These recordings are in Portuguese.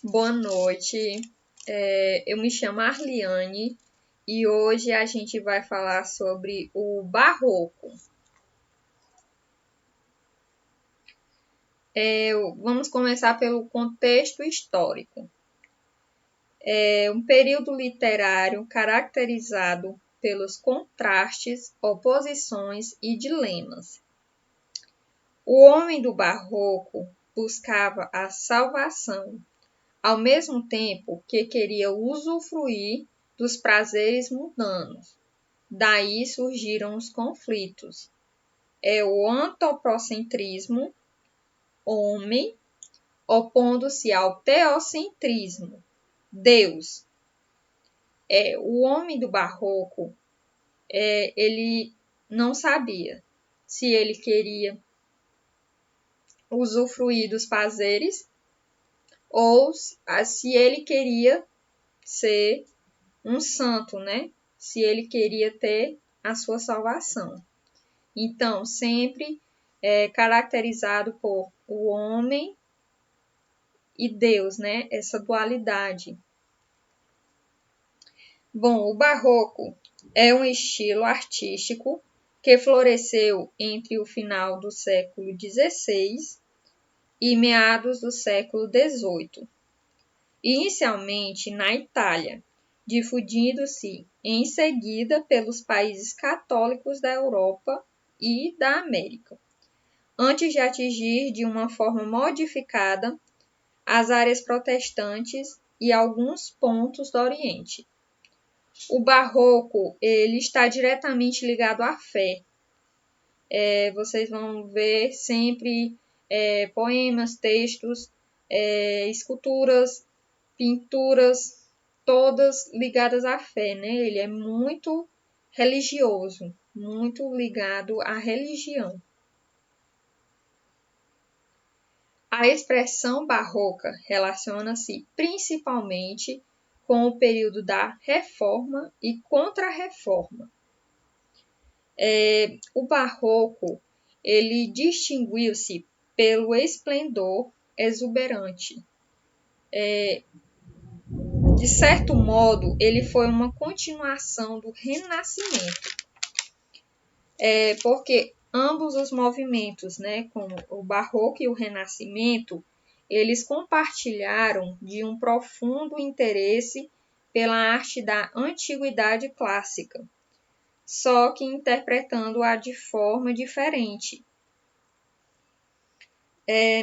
Boa noite, eu me chamo Arliane e hoje a gente vai falar sobre o Barroco. Vamos começar pelo contexto histórico. É um período literário caracterizado pelos contrastes, oposições e dilemas. O homem do Barroco buscava a salvação, ao mesmo tempo que queria usufruir dos prazeres mundanos. Daí surgiram os conflitos. É o antropocentrismo, homem, opondo-se ao teocentrismo, Deus. O homem do Barroco, ele não sabia se ele queria usufruir dos prazeres ou se ele queria ser um santo, né? Se ele queria ter a sua salvação. Então, sempre é caracterizado por o homem e Deus, né? Essa dualidade. Bom, o Barroco é um estilo artístico que floresceu entre o final do século XVI e meados do século XVIII, inicialmente na Itália, difundindo-se em seguida pelos países católicos da Europa e da América, antes de atingir de uma forma modificada as áreas protestantes e alguns pontos do Oriente. O Barroco ele está diretamente ligado à fé. Vocês vão ver sempre poemas, textos, esculturas, pinturas, todas ligadas à fé, né? Ele é muito religioso, muito ligado à religião. A expressão barroca relaciona-se principalmente com o período da Reforma e Contra-Reforma. O barroco ele distinguiu-se pelo esplendor exuberante. De certo modo, ele foi uma continuação do Renascimento, porque ambos os movimentos, né, como o Barroco e o Renascimento, eles compartilharam de um profundo interesse pela arte da antiguidade clássica, só que interpretando-a de forma diferente.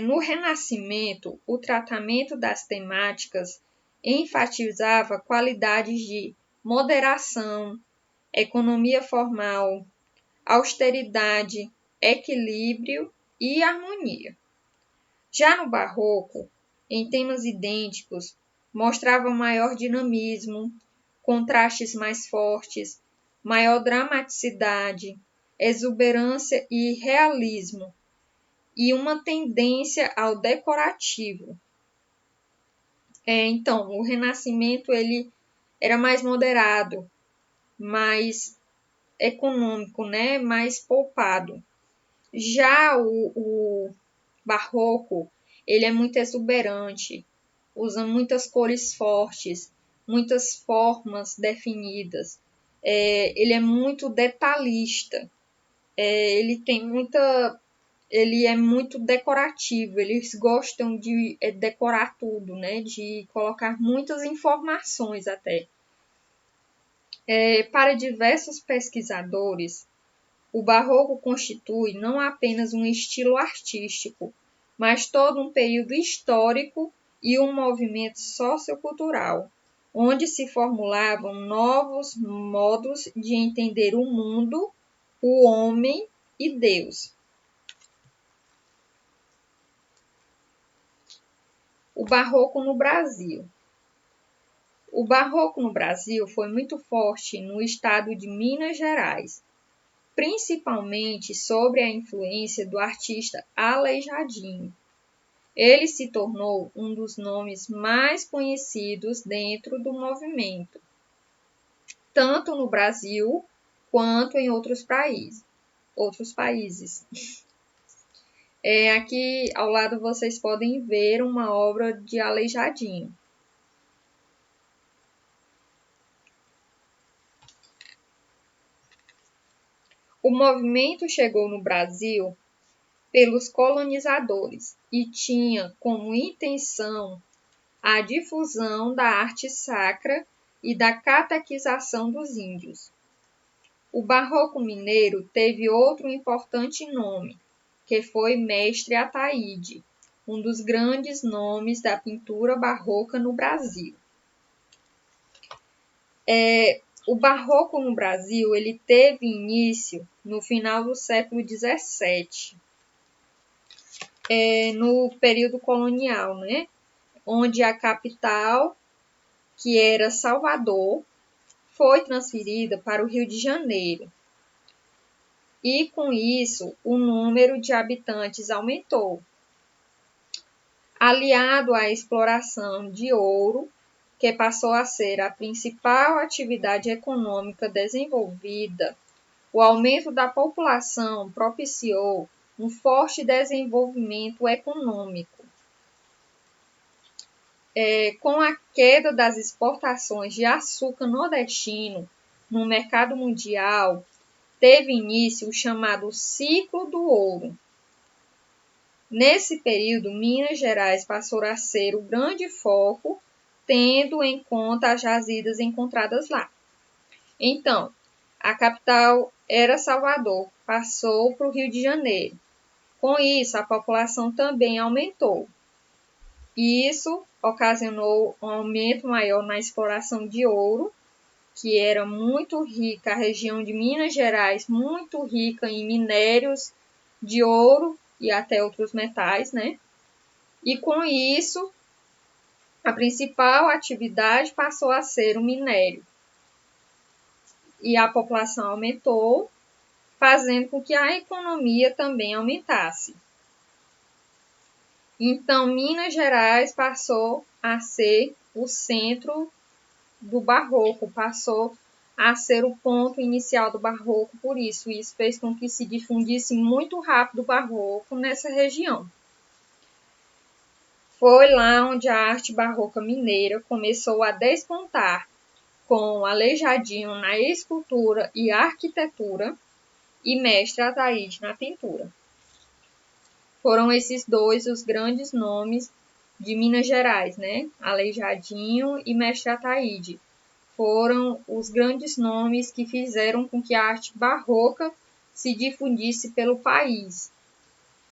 No Renascimento, o tratamento das temáticas enfatizava qualidades de moderação, economia formal, austeridade, equilíbrio e harmonia. Já no Barroco, em temas idênticos, mostrava maior dinamismo, contrastes mais fortes, maior dramaticidade, exuberância e realismo, e uma tendência ao decorativo. Então, o Renascimento ele era mais moderado, mais econômico, né? Mais poupado. Já o Barroco, ele é muito exuberante, usa muitas cores fortes, muitas formas definidas. Ele é muito detalhista, ele é muito decorativo, eles gostam de decorar tudo, né? De colocar muitas informações até. Para diversos pesquisadores, o Barroco constitui não apenas um estilo artístico, mas todo um período histórico e um movimento sociocultural, onde se formulavam novos modos de entender o mundo, o homem e Deus. O Barroco no Brasil. O Barroco no Brasil foi muito forte no estado de Minas Gerais, principalmente sob a influência do artista Aleijadinho. Ele se tornou um dos nomes mais conhecidos dentro do movimento, tanto no Brasil quanto em outros países. Aqui ao lado vocês podem ver uma obra de Aleijadinho. O movimento chegou no Brasil pelos colonizadores e tinha como intenção a difusão da arte sacra e da catequização dos índios. O barroco mineiro teve outro importante nome, que foi Mestre Ataíde, um dos grandes nomes da pintura barroca no Brasil. O barroco no Brasil ele teve início no final do século XVII, no período colonial, né? Onde a capital, que era Salvador, foi transferida para o Rio de Janeiro. E com isso, o número de habitantes aumentou. Aliado à exploração de ouro, que passou a ser a principal atividade econômica desenvolvida, o aumento da população propiciou um forte desenvolvimento econômico. Com a queda das exportações de açúcar nordestino no mercado mundial, teve início o chamado ciclo do ouro. Nesse período, Minas Gerais passou a ser o grande foco, tendo em conta as jazidas encontradas lá. Então, a capital era Salvador, passou para o Rio de Janeiro. Com isso, a população também aumentou. Isso ocasionou um aumento maior na exploração de ouro, que era muito rica, a região de Minas Gerais, muito rica em minérios de ouro e até outros metais, né? E com isso, a principal atividade passou a ser o minério. E a população aumentou, fazendo com que a economia também aumentasse. Então, Minas Gerais passou a ser o centro do barroco, passou a ser o ponto inicial do barroco, por isso fez com que se difundisse muito rápido o barroco nessa região. Foi lá onde a arte barroca mineira começou a despontar, com Aleijadinho na escultura e arquitetura e Mestre Ataíde na pintura. Foram esses dois os grandes nomes de Minas Gerais, né? Aleijadinho e Mestre Ataíde. Foram os grandes nomes que fizeram com que a arte barroca se difundisse pelo país.